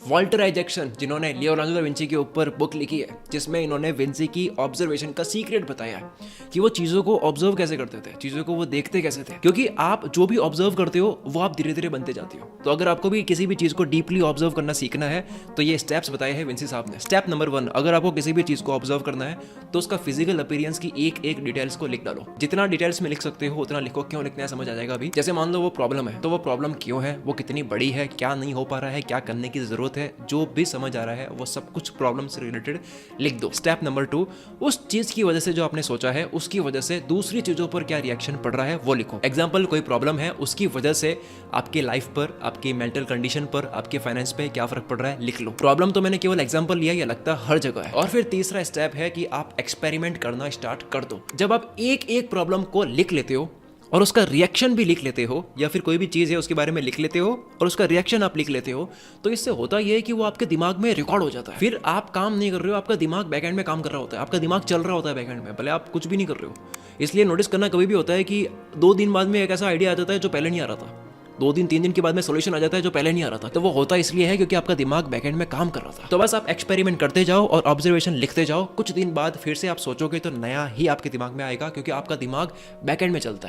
Walter Isaacson, जिन्होंने Leonardo da Vinci के ऊपर बुक लिखी है जिसमें इन्होंने विंची की ऑब्जर्वेशन का सीक्रेट बताया है कि वो चीज़ों को ऑब्जर्व कैसे करते थे, चीज़ों को वो देखते कैसे थे। क्योंकि आप जो भी ऑब्जर्व करते हो वो आप धीरे धीरे बनते जाते हो। तो अगर आपको भी किसी भी चीज़ को डीपली ऑब्जर्व करना सीखना है तो ये स्टेप्स बताए हैं विंची साहब ने। स्टेप नंबर 1, अगर आपको किसी भी चीज़ को ऑब्जर्व करना है तो उसका फिजिकल अपीयरेंस की एक एक डिटेल्स को लिख डालो। जितना डिटेल्स में लिख सकते हो उतना लिखो। क्यों लिखना है समझ आ जाएगा अभी। जैसे मान लो वो प्रॉब्लम है तो वो प्रॉब्लम क्यों है, वो कितनी बड़ी है, क्या नहीं हो पा रहा है, क्या करने की जरूरत है, जो भी समझ आ रहा है वो सब कुछ प्रॉब्लम से रिलेटेड लिख दो। स्टेप नंबर 2, उस चीज की वजह से जो आपने सोचा है उसकी वजह से दूसरी चीजों पर क्या रिएक्शन पड़ रहा है वो लिखो। एग्जाम्पल, कोई प्रॉब्लम है उसकी वजह से आपकी लाइफ पर, आपकी मेंटल कंडीशन पर, आपके फाइनेंस पे क्या फर्क पड़ रहा है लिख लो। प्रॉब्लम तो मैंने केवल एग्जाम्पल लिया, ये लगता हर जगह है। और फिर तीसरा स्टेप है कि आप एक्सपेरिमेंट करना स्टार्ट कर दो। जब आप एक एक प्रॉब्लम को लिख लेते हो और उसका रिएक्शन भी लिख लेते हो, या फिर कोई भी चीज़ है उसके बारे में लिख लेते हो और उसका रिएक्शन आप लिख लेते हो, तो इससे होता यह है कि वो आपके दिमाग में रिकॉर्ड हो जाता है। फिर आप काम नहीं कर रहे हो, आपका दिमाग बैकएंड में काम कर रहा होता है, आपका दिमाग चल रहा होता है बैकएंड में, भले आप कुछ भी नहीं कर रहे हो। इसलिए नोटिस करना कभी भी होता है कि 2 दिन बाद में एक ऐसा आइडिया आ जाता है जो पहले नहीं आ रहा था, 2 दिन 3 दिन के बाद में सोल्यूशन आ जाता है जो पहले नहीं आ रहा था। तो वो होता इसलिए है क्योंकि आपका दिमाग बैकएंड में काम कर रहा था। तो बस आप एक्सपेरिमेंट करते जाओ और ऑब्जर्वेशन लिखते जाओ। कुछ दिन बाद फिर से आप सोचोगे तो नया ही आपके दिमाग में आएगा, क्योंकि आपका दिमाग बैकएंड में चलता है।